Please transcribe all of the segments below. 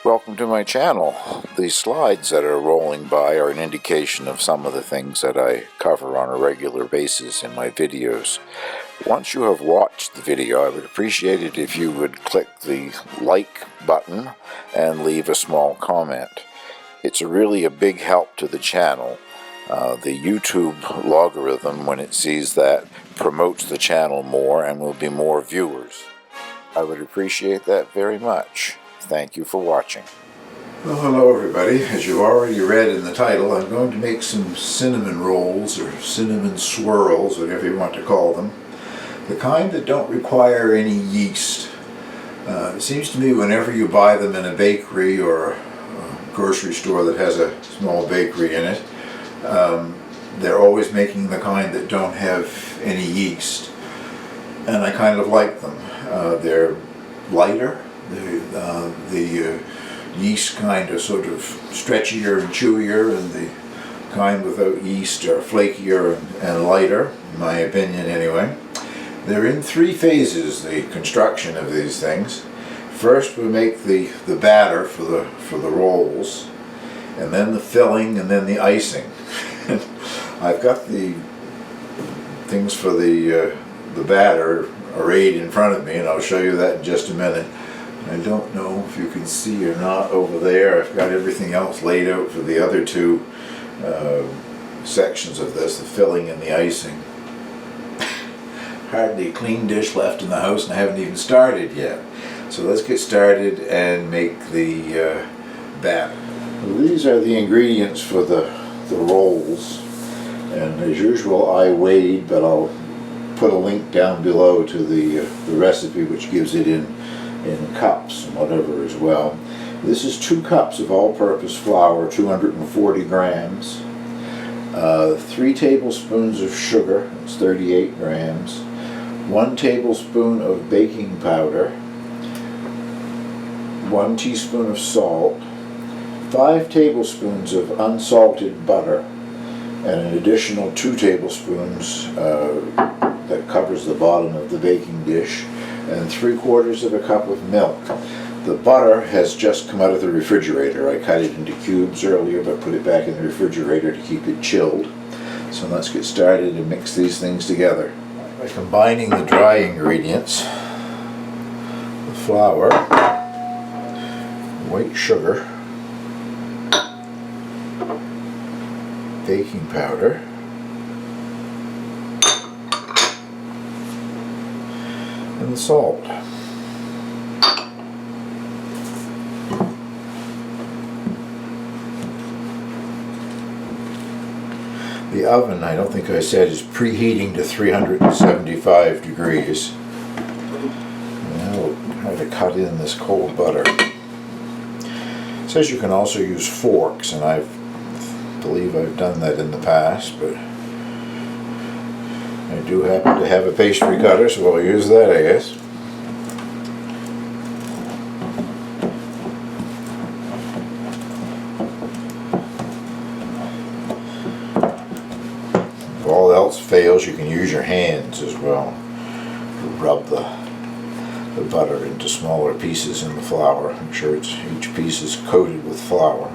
Welcome to my channel. These slides that are rolling by are an indication of some of the things that I cover on a regular basis in my videos. Once you have watched the video, I would appreciate it if you would click the like button and leave a small comment. It's really a big help to the channel. The YouTube logarithm, when it sees that, promotes the channel more and will be more viewers. I would appreciate that very much. Thank you for watching. Well, hello everybody. As you've already read in the title, I'm going to make some cinnamon rolls or cinnamon swirls, whatever you want to call them. The kind that don't require any yeast. It seems to me whenever you buy them in a bakery or a grocery store that has a small bakery in it, they're always making the kind that don't have any yeast. And I kind of like them. They're lighter. The yeast kind are sort of stretchier and chewier, and the kind without yeast are flakier and lighter, in my opinion anyway. They're in three phases, the construction of these things. First we make the batter for the rolls, and then the filling, and then the icing. I've got the things for the batter arrayed in front of me, and I'll show you that in just a minute. I don't know if you can see or not over there. I've got everything else laid out for the other two sections of this, the filling and the icing. Hardly a clean dish left in the house, and I haven't even started yet. So let's get started and make the batter. Well, these are the ingredients for the rolls, and as usual I weighed, but I'll put a link down below to the recipe which gives it in cups and whatever as well. This is 2 cups of all-purpose flour, 240 grams, 3 tablespoons of sugar, that's 38 grams, 1 tablespoon of baking powder, 1 teaspoon of salt, 5 tablespoons of unsalted butter, and an additional 2 tablespoons that covers the bottom of the baking dish, and 3/4 of a cup of milk. The butter has just come out of the refrigerator. I cut it into cubes earlier, but put it back in the refrigerator to keep it chilled. So let's get started and mix these things together. By combining the dry ingredients, the flour, white sugar, baking powder, and the salt. The oven, I don't think I said, is preheating to 375 degrees. Now we'll try to cut in this cold butter. It says you can also use forks, and I believe I've done that in the past, but I do happen to have a pastry cutter, so I'll use that, I guess. If all else fails, you can use your hands as well to rub the butter into smaller pieces in the flour. I'm sure each piece is coated with flour.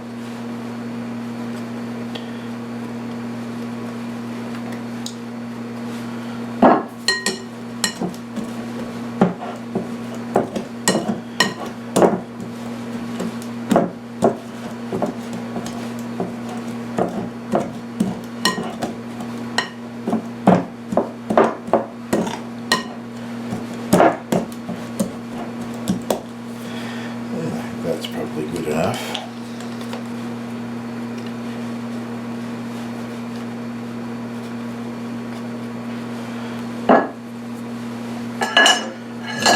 That's probably good enough.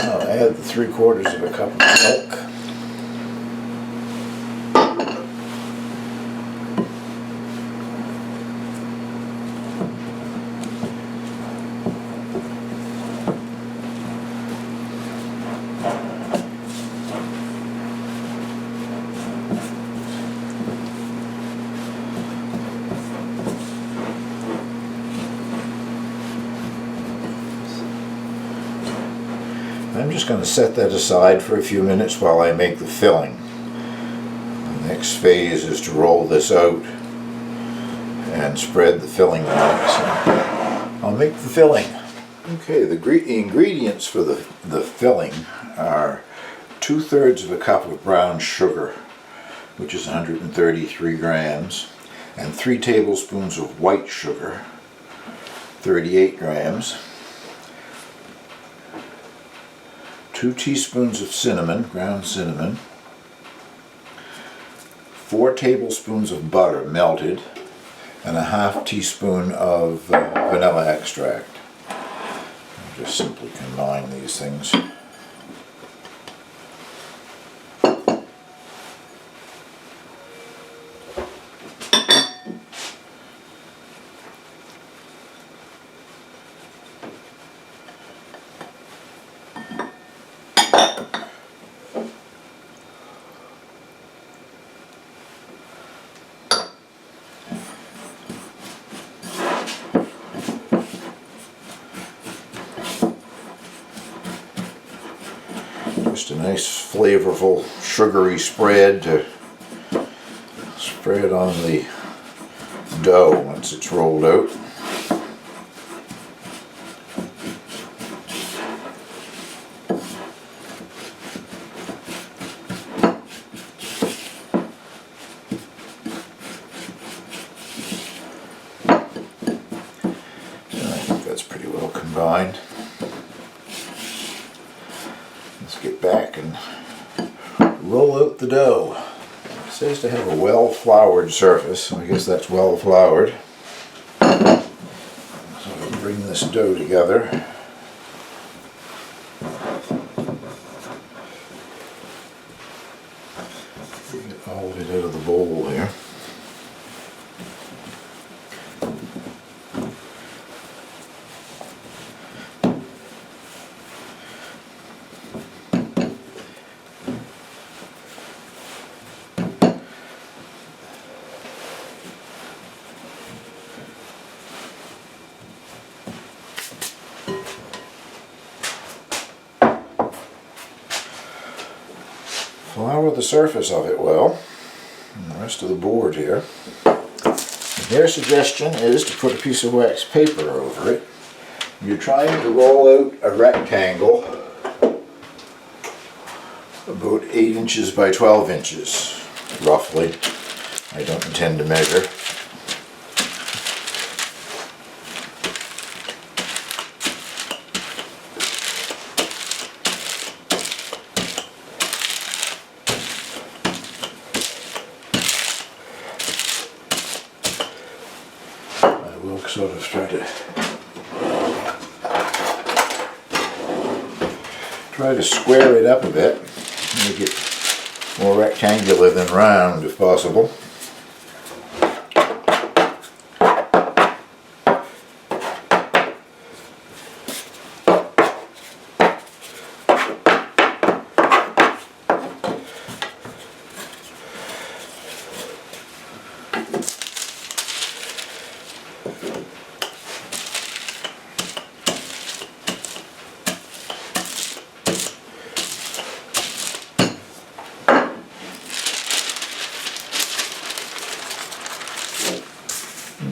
I'll add the 3/4 of a cup of milk. I'm just going to set that aside for a few minutes while I make the filling. Next phase is to roll this out and spread the filling on it. So I'll make the filling. Okay, the ingredients for the filling are 2/3 of a cup of brown sugar, which is 133 grams, and 3 tablespoons of white sugar, 38 grams, 2 teaspoons of cinnamon, ground cinnamon, 4 tablespoons of butter melted, and a half teaspoon of vanilla extract. I'll just simply combine these things. Just a nice flavorful sugary spread to spread on the dough once it's rolled out. And I think that's pretty well combined. Let's get back and roll out the dough. It says to have a well-floured surface, so I guess that's well-floured. So I'll bring this dough together. Get all of it out of the bowl here. Flour the surface of it well, and the rest of the board here. Their suggestion is to put a piece of wax paper over it. You're trying to roll out a rectangle about 8 inches by 12 inches, roughly. I don't intend to measure. We'll sort of try to square it up a bit, make it more rectangular than round if possible.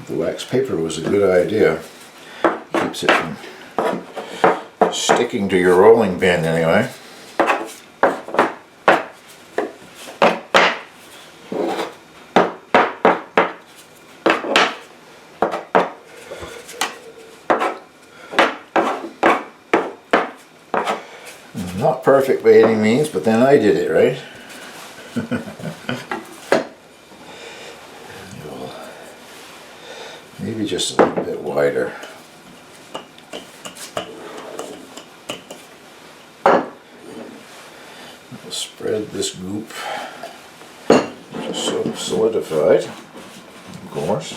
The wax paper was a good idea. Keeps it from sticking to your rolling pin anyway. Not perfect by any means, but then I did it, right? Maybe just a little bit wider. We'll spread this goop, just sort of solidified, of course.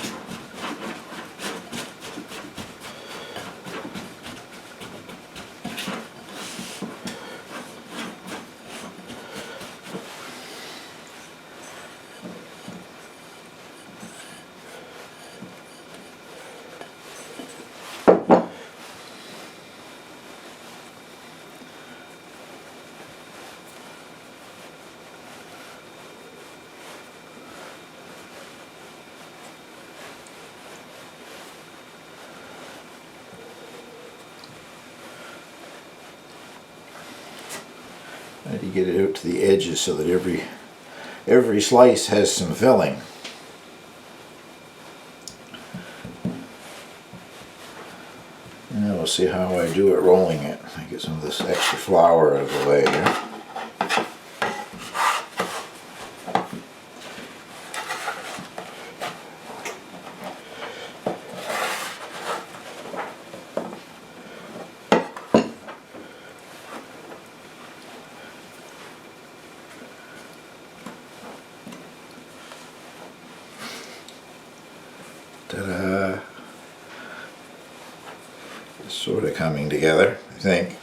Try to get it out to the edges so that every slice has some filling. Now we'll see how I do it rolling it. I get some of this extra flour out of the way here. Ta-da! It's sort of coming together, I think.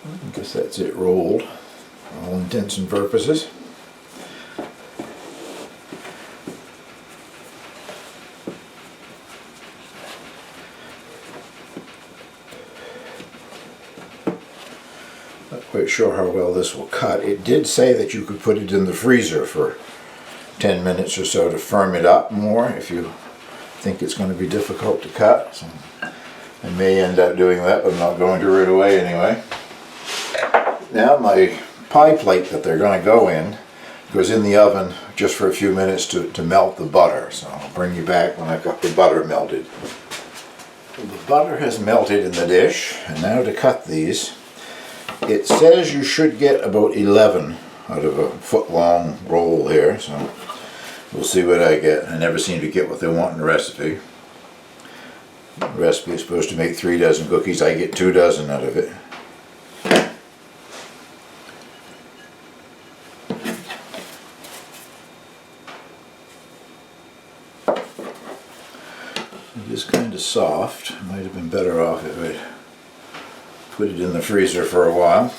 I guess that's it rolled, for all intents and purposes. Not quite sure how well this will cut. It did say that you could put it in the freezer for 10 minutes or so to firm it up more if you think it's going to be difficult to cut. So I may end up doing that, but I'm not going to right away anyway. Now my pie plate that they're going to go in goes in the oven just for a few minutes to melt the butter. So I'll bring you back when I've got the butter melted. Well, the butter has melted in the dish, and now to cut these. It says you should get about 11 out of a foot-long roll here, so we'll see what I get. I never seem to get what they want in the recipe. The recipe is supposed to make 3 dozen cookies. I get 2 dozen out of it. It is kind of soft. Might have been better off if I'd put it in the freezer for a while.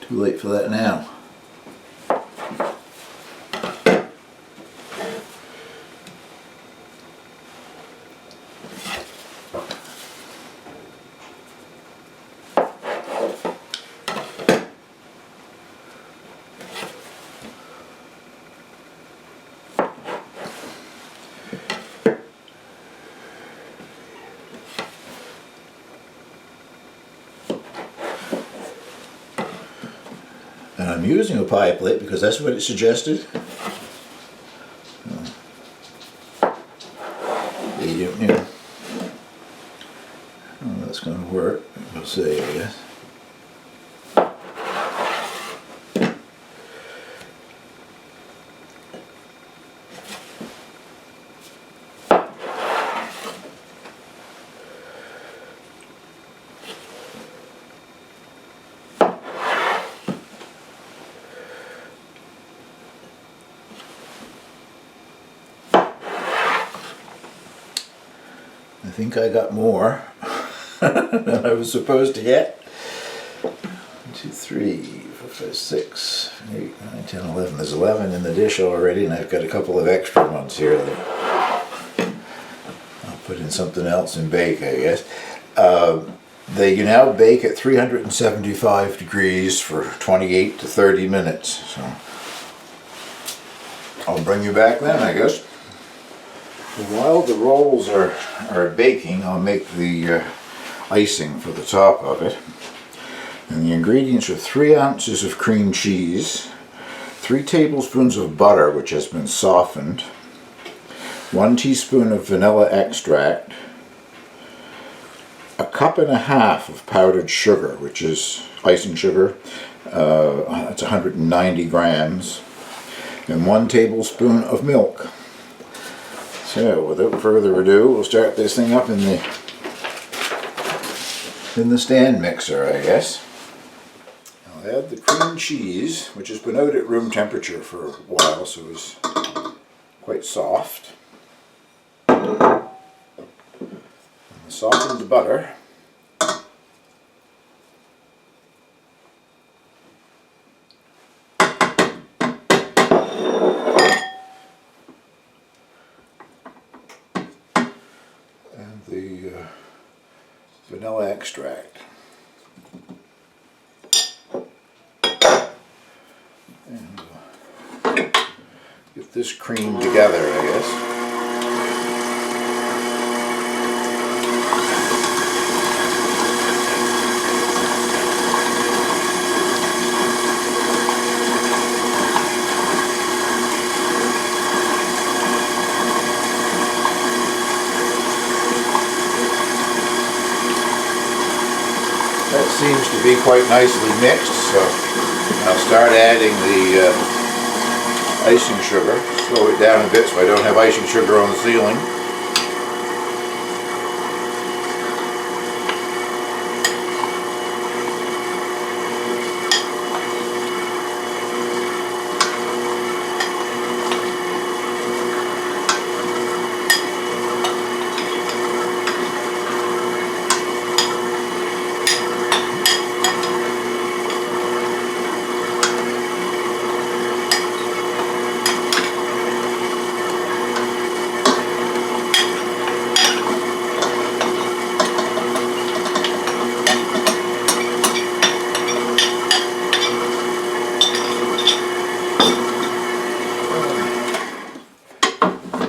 Too late for that now. And I'm using a pie plate because that's what it suggested. Yeah. Oh, that's going to work. We'll see, I guess. I think I got more than I was supposed to get. 1, 2, 3, 4, 5, 6, 8, 9, 10, 11. There's 11 in the dish already, and I've got a couple of extra ones here that I'll put in something else and bake, I guess. They now bake at 375 degrees for 28 to 30 minutes. So I'll bring you back then, I guess. While the rolls are baking, I'll make the icing for the top of it. And the ingredients are 3 ounces of cream cheese, 3 tablespoons of butter which has been softened, 1 teaspoon of vanilla extract, 1.5 cups of powdered sugar, which is icing sugar, that's 190 grams, and 1 tablespoon of milk. So, without further ado, we'll start this thing up in the stand mixer, I guess. I'll add the cream cheese, which has been out at room temperature for a while, so it's quite soft. And the softened butter. And the vanilla extract. And get this cream together, I guess. That seems to be quite nicely mixed, so I'll start adding the icing sugar. Slow it down a bit so I don't have icing sugar on the ceiling.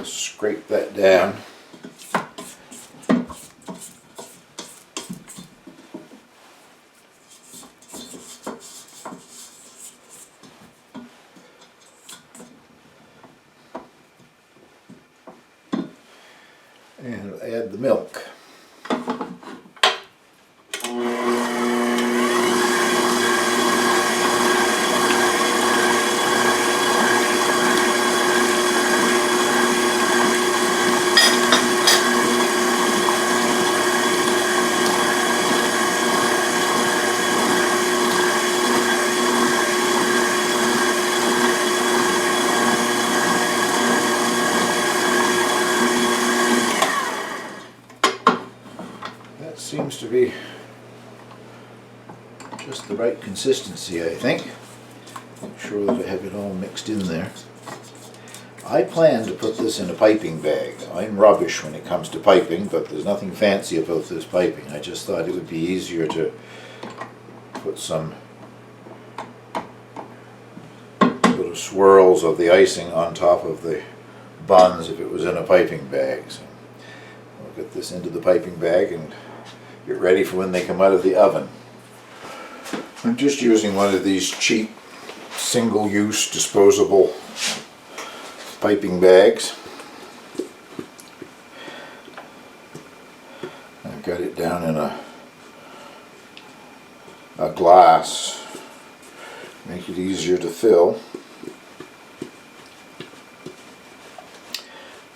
Scrape that down. And add the milk. Seems to be just the right consistency, I think. Make sure that I have it all mixed in there. I plan to put this in a piping bag. I'm rubbish when it comes to piping, but there's nothing fancy about this piping. I just thought it would be easier to put some little swirls of the icing on top of the buns if it was in a piping bag. So I'll get this into the piping bag and get ready for when they come out of the oven. I'm just using one of these cheap single-use disposable piping bags. I've got it down in a glass, make it easier to fill.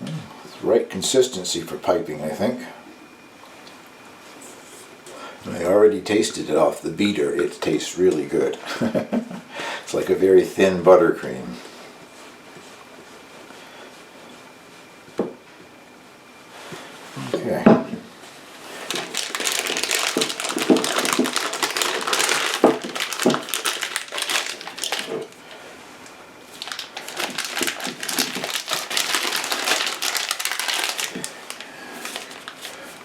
It's the right consistency for piping, I think. I already tasted it off the beater. It tastes really good. It's like a very thin buttercream. Okay.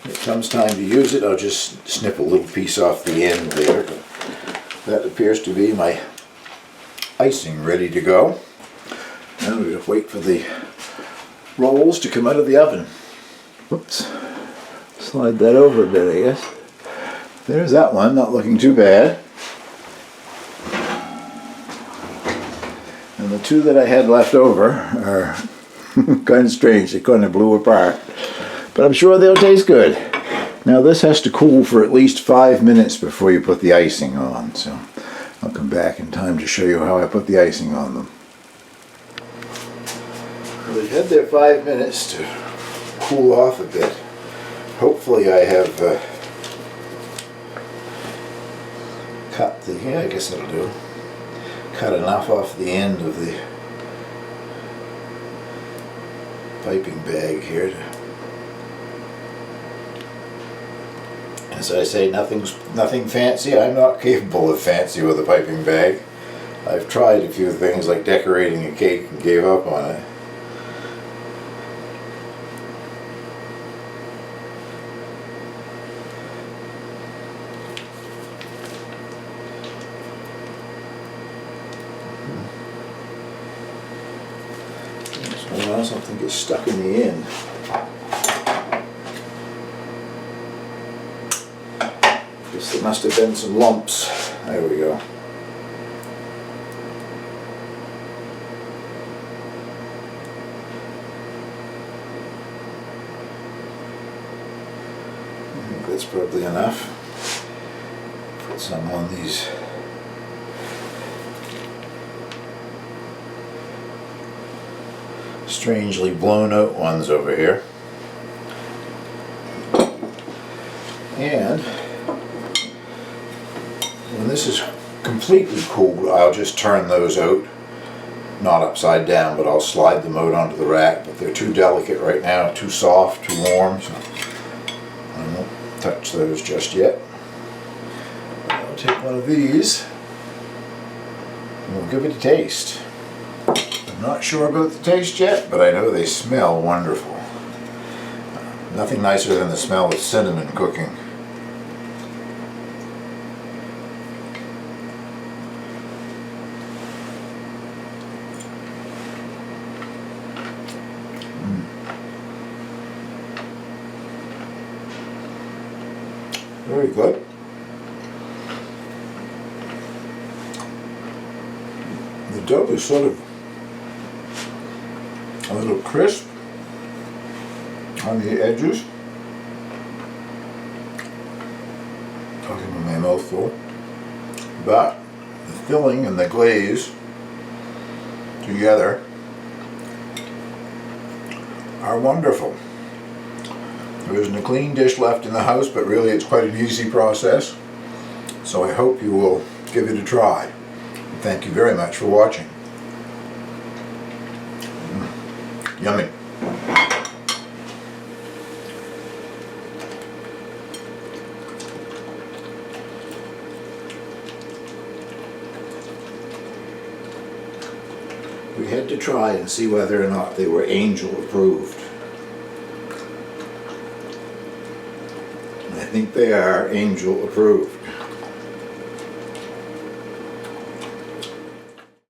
When it comes time to use it, I'll just snip a little piece off the end there. That appears to be my icing ready to go. Now we just wait for the rolls to come out of the oven. Whoops. Slide that over a bit, I guess. There's that one, not looking too bad. And the two that I had left over are kind of strange. They kind of blew apart. But I'm sure they'll taste good. Now this has to cool for at least 5 minutes before you put the icing on. So I'll come back in time to show you how I put the icing on them. Well, they've had their 5 minutes to cool off a bit. Hopefully I have cut the, yeah, I guess that'll do. Cut enough off the end of the piping bag here to, as I say, nothing fancy. I'm not capable of fancy with a piping bag. I've tried a few things like decorating a cake and gave up on it. now, something gets stuck in the end. Guess there must have been some lumps. There we go. I think that's probably enough. Put some on these strangely blown out ones over here. And when this is completely cooled, I'll just turn those out, not upside down, but I'll slide them out onto the rack. But they're too delicate right now, too soft, too warm, so I won't touch those just yet. I'll take one of these and we'll give it a taste. I'm not sure about the taste yet, but I know they smell wonderful. Nothing nicer than the smell of cinnamon cooking. Very good. The dough is sort of a little crisp on the edges. Talking with my mouth full. But the filling and the glaze together are wonderful. There isn't a clean dish left in the house, but really it's quite an easy process. So I hope you will give it a try. Thank you very much for watching. Yummy. We had to try and see whether or not they were angel approved. I think they are angel approved.